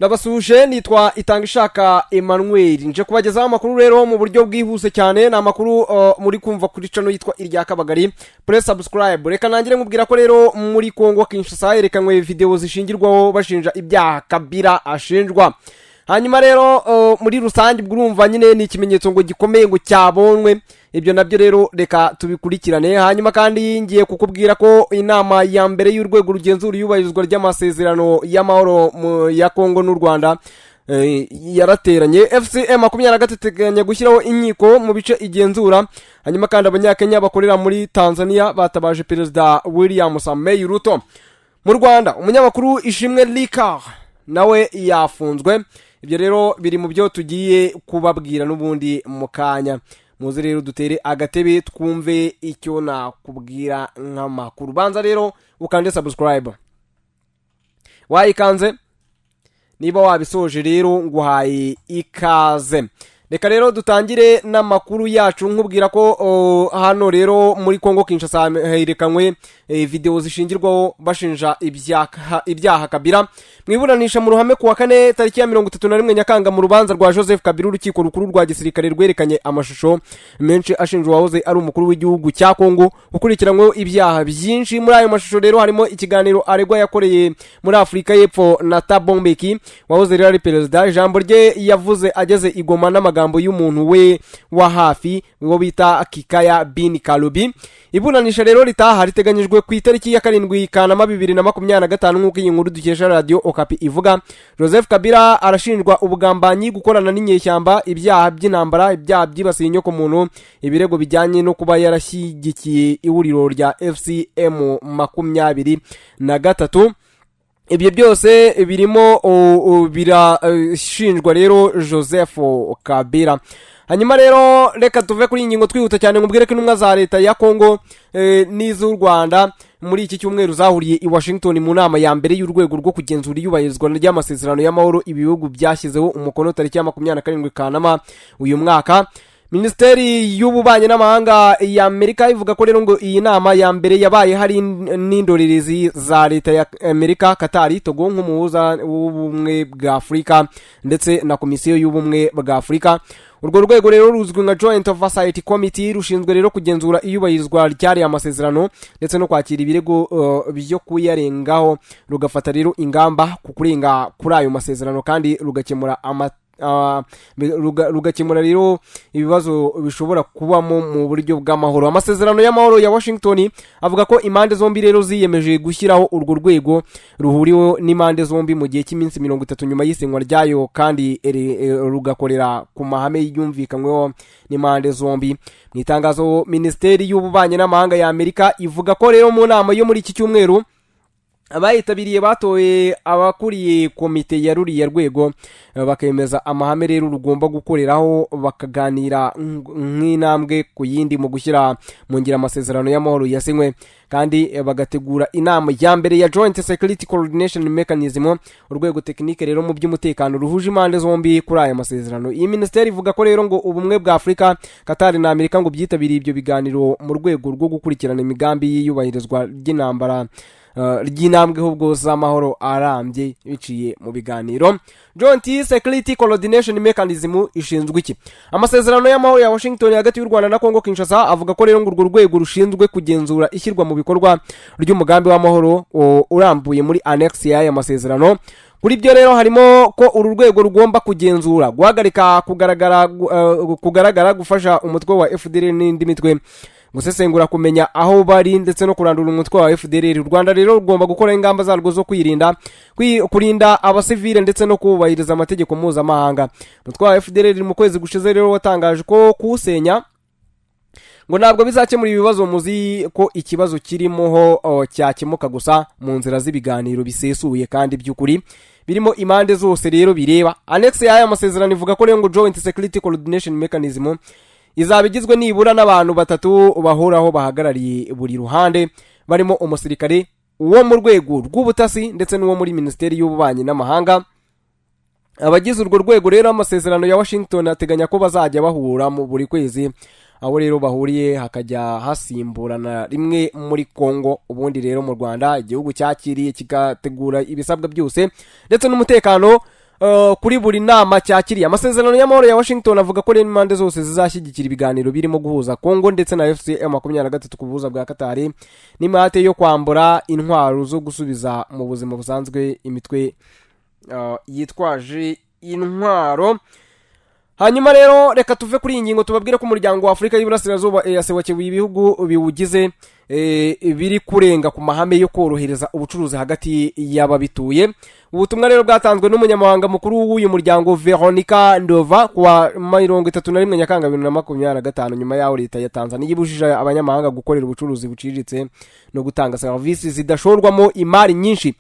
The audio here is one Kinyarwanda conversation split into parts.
Nabasuje nitwa Itangishaka Emmanuel nje kubagezaho amakuru rero mu buryo bwihuse cyane na makuru muri kumva kuri channel yitwa Irya Kabagari. Press subscribe. Reka nangire nkubwira ko rero muri Kongo Kinshasa yerekanwe video zishingirwaho bashinja ibyaha Kabila ashinjwa. Hanyuma rero muri rusange bwurumva nyine ni ikimenyetso ngo gikomeye ngo cyabonwe. Ibyo nabyo rero reka tubikurikirane. Hanyuma kandi ngiye kukubwira ko inama ya mbere y'urwego rugenzura iyubahirizwa ry'amasezerano y'amahoro ya Kongo n'u Rwanda yarateranye. FCM 23 teganya gushyiraho inkiko mu bice igenzura. Hanyuma kandi abanyakenya bakorera muri Tanzania batabaje Perezida William Samoei Ruto. Mu Rwanda umunyamakuru Ishimwe Lika nawe yafunzwe. Ibyo rero biri mu byo tugiye kubabwira n'ubundi mukanya. Muze rero dutere agatebe twumve icyo nakubwira nk'amakuru. Banza rero ukande subscribe. Wayikanze niba wabisoje rero nguhaye ikaze. Reka rero dutangire n'amakuru yacu nkubwira ko hano rero muri Kongo Kinshasa herekanwe video zishingirwaho bashinja ibyaha Kabila. Mwiburanisha mu ruhame kuwa kane tariki ya 31 Nyakanga mu rubanza rwa Joseph Kabila urukiko rukuru rwa gisirikare rwerekanye amashusho menshi ashinjwa wahoze ari umukuru w'igihugu cya Kongo ukurikiranywe ibyaha byinshi. Muri ayo mashusho rero harimo ikiganiro aregwa yakoreye muri Afrika y'Epfo na Thabo Mbeki wahoze ari perezida. Ijambo rye yavuze ageze igoma n'amagambo y'umuntu we wa hafi wo bita Kikaya bin Kalubi. Iburanisha rero ritaha riteganyijwe ku itariki ya 7 Kanama 2025 nk'uko iyi nkuru dukesha radio Okapi ivuga. Joseph Kabila arashinjwa ubugambanyi, gukorana n'inyeshyamba, ibyaha by'intambara, ibyaha byibasiye inyoko muntu, ibirego bijyanye no kuba yarashyigikiye ihuriro rya FCM 23. Ibyo byose birimo birashinjwa rero Joseph Kabila. Hanyuma rero reka tuve kuri ingingo twihuta cyane ngubwire ko intumwa za leta ya Kongo n'iz'u Rwanda muri iki cyumweru zahuriye i Washington mu nama ya mbere y'urwego rwo kugenzura iyubahirizwa ry'amasezerano y'amahoro ibihugu byashyizeho umukono tariki ya 27 Kanama uyu mwaka. Ministeri y'ububanyi n'amahanga ya Amerika ivuga ko rero ngo iyi nama ya mbere yabaye hari n'indorerezi za leta ya Amerika, Qatar, Togo nk'umuhuza w'ubumwe bwa Afrika ndetse na komisiyo y'ubumwe bwa Afrika. Urwo rwego rero ruzwi nka Joint Oversight Committee rushinzwe rero kugenzura iyubahirizwa ryari amasezerano ndetse no kwakira ibirego byo kuyarengaho, rugafata rero ingamba ku kurenga kuri ayo masezerano kandi rugakemura rero ibibazo bishobora kubamo mu buryo bw'amahoro. Amasezerano y'amahoro ya Washington avuga ko impande zombi rero ziyemeje gushyiraho urwo rwego ruhuriweho n'impande zombi mu gihe cy'iminsi 30 nyuma y'isenywa ryayo kandi rugakorera ku mahame y'umvikanyweho n'impande zombi. Mu itangazo Ministeri y'ububanyi n'amahanga ya Amerika ivuga ko rero mu nama yo muri iki cyumweru abayitabiriye batoye abakuriye komite ya ruriya rwego bakemeza amahame rero rugomba gukoreraho bakaganira nk'intambwe ku yindi mu gushyira mu ngira amasezerano y'amahoro yasinywe kandi bagategura inama ya mbere ya Joint Security Coordination Mechanism, urwego tekinike rero mu by'umutekano ruhuje impande zombi kuri aya masezerano. Iyi ministeri ivuga ko rero ngo ubumwe bwa Afrika, Qatar na Amerika ngo byitabiriye ibyo biganiro mu rwego rwo gukurikirana imigambi y'iyubahirizwa ry'intambara ry'intambwe hubwo z'amahoro arambye biciye mu biganiro. Joint Security Coordination Mechanism ishinzwe iki? Amasezerano y'amahoro ya Washington hagati y'u Rwanda na Kongo Kinshasa avuga ko rero ngo urwo rwego rushinzwe kugenzura ishyirwa mu bikorwa ry'umugambi w'amahoro urambuye muri annex y'aya masezerano. Kuri byo rero harimo ko uru rwego rugomba kugenzura, guhagarika kugaragara gufasha umutwe wa FDL n'indi mitwe, gusesengura kumenya aho bari ndetse no kurandura umutwe wa FDL. U Rwanda rero rugomba gukora ingamba zarwo zo kurinda abasivile ndetse no kubahiriza amategeko mpuzamahanga. Umutwe wa FDL mu kwezi gushize rero watangaje ko kuwusenya ngo ntabwo bizakemura ibibazo, muzi ko ikibazo kirimo ho cyakemuka gusa mu nzira z'ibiganiro bisesuye kandi by'ukuri birimo impande zose rero bireba. Annex y'aya masezerano ivuga ko rero ngo Joint Security Coordination Mechanism izabigizwe nibura n'abantu 3 bahoraho bahagarariye buri ruhande, barimo umusirikare, uwo mu rwego rw'ubutasi ndetse n'uwo muri Ministeri y'ububanyi n'amahanga. Abagize urwo rwego rero amasezerano ya Washington ateganya ko bazajya bahura mu buri kwezi, aho rero bahuriye hakajya hasimburana rimwe muri Kongo. Ubundi rero mu Rwanda igihugu cyakiriye kigategura ibisabwa byose ndetse n'umutekano kuri buri nama cyakiriye. Amasezerano y'amahoro ya Washington avuga ko impande zose zizashyigikira ibiganiro birimo guhuza Kongo ndetse na FCM23 ku buhuza bwa Katari n'imate yo kwambura intwaro zo gusubiza mu buzima busanzwe imitwe yitwaje intwaro. Hanyuma rero reka tuve kuri iyi ngingo tubabwire ko umuryango wa Afrika y'Iburasirazuba yasebakiwe ibihugu biwugize biri kurenga ku mahame yo korohereza ubucuruzi hagati y'ababituye. Ubutumwa rero bwatanzwe n'umunyamabanga mukuru w'uyu muryango Veronica Ndova kwa 31 Nyakanga 2025 nyuma yaho leta ya Tanzania yibujije abanyamahanga gukorera ubucuruzi buciriritse no gutanga services zidashorwamo imari nyinshi.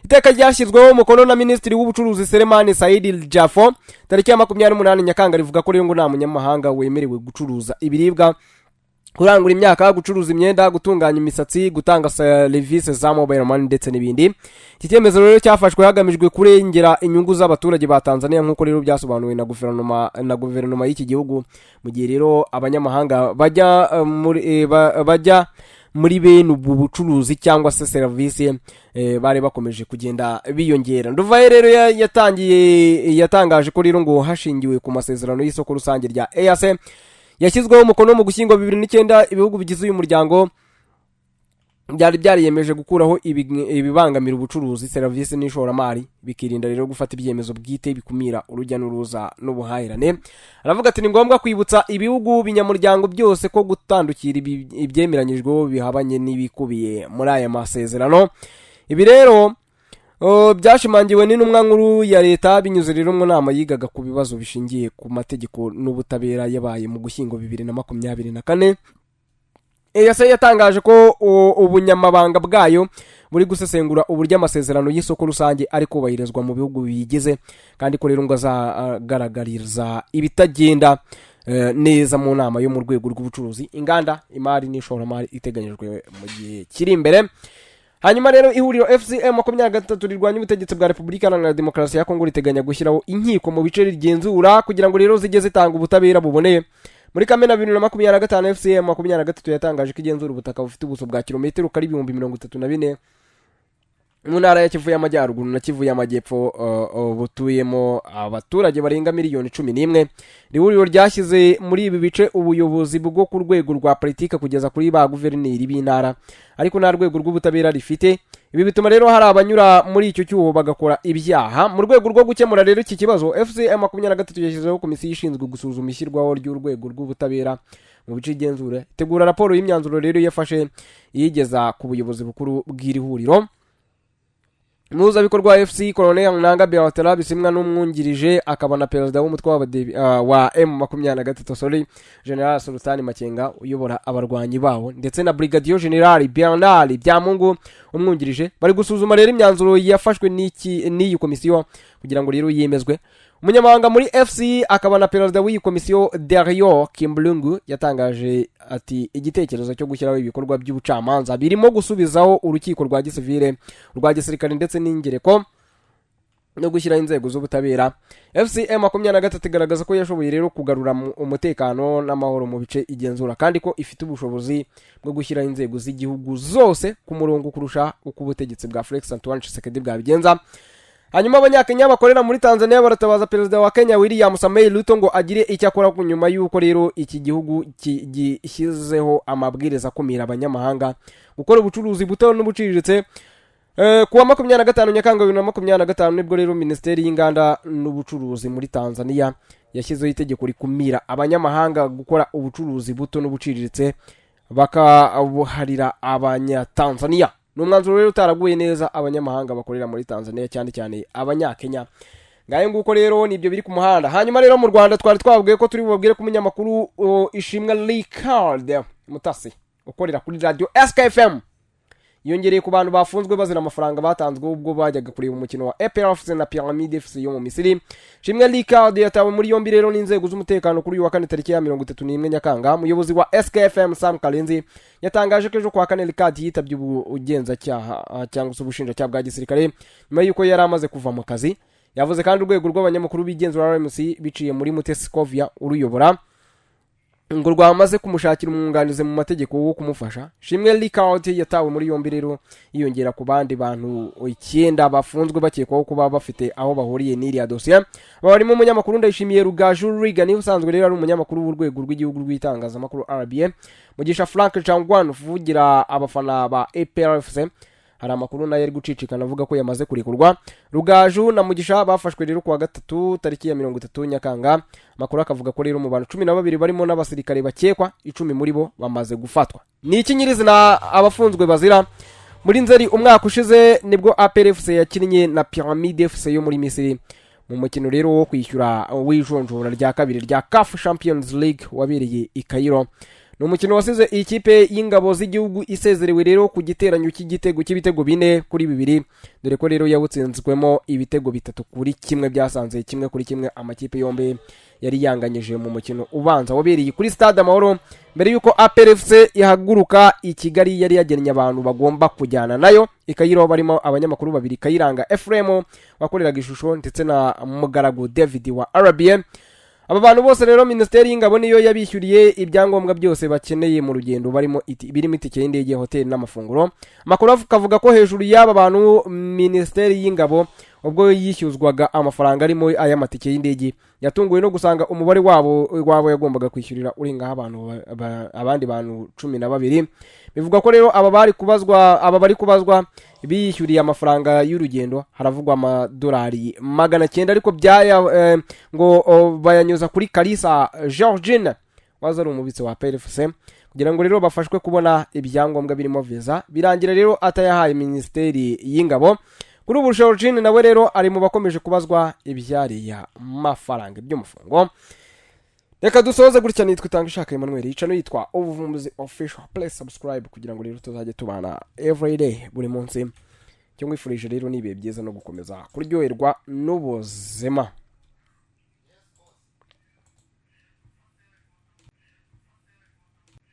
Iteka ryashyizweho umukono na Minisitiri w'Ubucuruzi Selemani Said Jafo tariki ya 28 Nyakanga rivuga ko rero ngo nta munyamahanga wemerewe gucuruza ibiribwa, kurangura imyaka, gucuruza imyenda, gutunganya imisatsi, gutanga services za mobile money ndetse n'ibindi. Iki cyemezo rero cyafashwe hagamijwe kurengera inyungu z'abaturage ba Tanzania nk'uko rero byasobanuwe na guverinoma y'iki gihugu mu gihe rero abanyamahanga bajya muri bene ubu bucuruzi cyangwa se service bari bakomeje kugenda biyongera. Nduvaye rero yatangaje ko rero ngo hashingiwe ku masezerano y'isoko rusange rya EAC yashyizweho umukono mu gushyingo 2009 ibihugu bigize uyu muryango byari yemeje gukuraho ibibangamira ubucuruzi, service n'ishoramari, bikirinda rero gufata ibyemezo bwite bikumira urujya n'uruza n'ubuhahirane. Aravuga ati ni ngombwa kwibutsa ibihugu binyamuryango byose ko gutandukira ibyemeranyijweho bihabanye n'ibikubiye muri aya masezerano. Ibi rero byashimangiwe n'intumwa nkuru ya leta binyuze rero mu nama yigaga ku bibazo bishingiye ku mategeko n'ubutabera yabaye mu gushyingo 2024. EAC yatangaje ko ubunyamabanga bwayo buri gusesengura uburyo amasezerano y'isoko rusange ari kubahirizwa mu bihugu bigize, kandi ko rero ngo azagaragariza ibitagenda neza mu nama yo mu rwego rw'ubucuruzi, inganda, imari n'ishoramari iteganyijwe mu gihe kiri imbere. Hanyuma rero ihuriro FCM23 rirwanya ubutegetsi bwa Repubulika Iharanira Demokarasi ya Kongo riteganya gushyiraho inkiko mu bice rigenzura kugira ngo rero zijye zitanga ubutabera buboneye. Muri Kamena 2025 FCM23 yatangaje ko igenzura ubutaka bufite ubuso bwa kilometero kari 34,000 mu ntara ya Kivu y'Amajyaruguru na Kivu y'Amajyepfo butuyemo abaturage barenga miliyoni 11. Ihuriro ryashyize muri ibi bice ubuyobozi bwo ku rwego rwa politika kugeza kuri ba guverineri b'intara, ariko nta rwego rw'ubutabera rifite. Ibi bituma rero hari abanyura muri icyo cyuho bagakora ibyaha. Mu rwego rwo gukemura rero iki kibazo, FCM23 yashyizeho komisiyo ishinzwe gusuzuma ishyirwaho ry'urwego rw'ubutabera mu bice igenzura, itegura raporo y'imyanzuro rero yafashe yigeza ku buyobozi bukuru bw'iri huriro. Muzabikorwa FC Colonel Nanga Beatara bisimwa n'umwungirije akabona perezida w'umutwe wa M23 General Sultani Makenga uyobora abarwanyi bawo, ndetse na Brigadier General Bernard Byamungu umwungirije bari gusuzuma rero imyanzuro yafashwe n'iyi komisiyo kugira ngo rero yemezwe. Umunyamabanga muri FC akabona perezida w'iyi komisiyo Dario Kimblungu yatangaje ati igitekerezo cyo gushyiraho ibikorwa by'ubucamanza birimo gusubizaho urukiko rwa gisivile, rwa gisirikare ndetse n'ingereko no gushyiraho inzego z'ubutabera. FCM23 igaragaza ko yashoboye rero kugarura umutekano n'amahoro mu bice igenzura, kandi ko ifite ubushobozi bwo gushyiraho inzego z'igihugu zose ku murongo kurusha uko ubutegetsi bwa Felix Antoine Tshisekedi bwabigenza. Hanyuma abanyakenya bakorera muri Tanzania baratabaza perezida wa Kenya William Samoei Ruto ngo agire icyo akora ku nyuma y'uko rero iki gihugu gishyizeho amabwiriza akumira abanyamahanga gukora ubucuruzi buto n'ubuciriritse. Kuwa 25 Nyakanga 2025 nibwo rero Minisiteri y'Inganda n'Ubucuruzi muri Tanzania yashyizeho itegeko rikumira abanyamahanga gukora ubucuruzi buto n'ubuciriritse bakabuharira abanyatanzania. N'umwanzuro rero utaraguye neza abanyamahanga bakorera muri Tanzania cyane cyane abanyakenya. Ngaye nguko rero nibyo biri ku muhanda. Hanyuma rero mu Rwanda twari twabwiye ko turi bubabwire ko umunyamakuru Ishimwe Ricard Mutasi ukorera kuri radio SKFM yongereye ku bantu bafunzwe bazira amafaranga batanzwe ubwo bajyaga kureba umukino wa APR na Pyramide FC yo mu Misiri. Ishimwe Ricard yatawe muri yombi rero n'inzego z'umutekano kuri uyu wa 4 tariki ya 31 Nyakanga. Umuyobozi wa SKFM Sam Kalenzi yatangaje ko ejo kwa 4 Ricard yitabye ubugenzacyaha cyangwa se ubushinjacyaha bwa gisirikare nyuma y'uko yari amaze kuva mu kazi. Yavuze kandi urwego rw'abanyamakuru bigenzura RMC biciye muri Mutesi Kovia uruyobora ngo rwamaze kumushakira umwunganizi mu mategeko wo kumufasha. Shimwe Ricard yatawe muri yombi rero yiyongera ku bandi bantu 9 bafunzwe bakekwaho kuba bafite aho bahuriye n'iriya dossier. Barimo umunyamakuru Ndayishimiye Rugaju Regan usanzwe rero ari umunyamakuru w'urwego rw'igihugu rw'itangazamakuru RBA, Mugisha Frank Changwan uvugira abafana ba APRFC. Hari amakuru nayo ari gucicikana avuga ko yamaze kurekurwa. Rugaju na Mugisha bafashwe rero kuwa gatatu tariki ya 30 Nyakanga. Makuru akavuga ko rero mu bantu 12 barimo n'abasirikare bakekwa 10 muri bo bamaze gufatwa. Ni iki nyirizina abafunzwe bazira? Muri Nzeri umwaka ushize nibwo APRFC yakinnye na Pyramide FC yo muri Misiri mu mukino rero wo kwishyura w'ijonjora rya kabiri rya CAF Champions League wabereye i Cairo. No mukino wasize ikipe y'ingabo z'igihugu isezerewe rero ku giteranyo cy'igitego cy'ibitego 4-2, dore ko rero yabutsinzwemo ibitego 3-1 byasanze 1-1 amakipe yombe yari yanganyije mu mukino ubanza wabereye kuri Stade Amahoro. Mbere yuko APRFC ihaguruka i Kigali yari yagennye abantu bagomba kujyana nayo ikayiro barimo abanyamakuru babiri, Kayiranga Ephraim wakoreraga ishusho ndetse na Mugaragu David wa RBA. Aba bantu bose rero Minisiteri y'Ingabo niyo yabishyuriye ibyangombwa byose bakeneye mu rugendo barimo birimo itike y'indege, hotel n'amafunguro. Amakuru akavuga ko hejuru y'aba bantu Minisiteri y'Ingabo ubwo yishyuzwaga amafaranga arimo ay'amatike y'indege yatunguwe no gusanga umubare wabo yagombaga kwishyurira urenga abandi bantu 12. Bivuga ko rero aba bari kubazwa bishyuriye amafaranga y'urugendo haravugwa amadolari 900, ariko ngo bayanyuza kuri Kalisa Georgine waza ari umubitsi wa PRFC kugira ngo rero bafashwe kubona ibyangombwa birimo visa. Birangira rero atayahaye Minisiteri y'Ingabo. Kuri ubu Georgine nawe rero ari mu bakomeje kubazwa ibyariya mafaranga by'umufungo. Reka dusoze gutya, nitwe Itangishaka Emmanuel yicano yitwa Ubuvumbuzi official. Please subscribe kugira ngo rero tuzajye tubana every day buri munsi. Cyo ngwifurije rero nibihe byiza no gukomeza kuryoherwa n'ubuzima.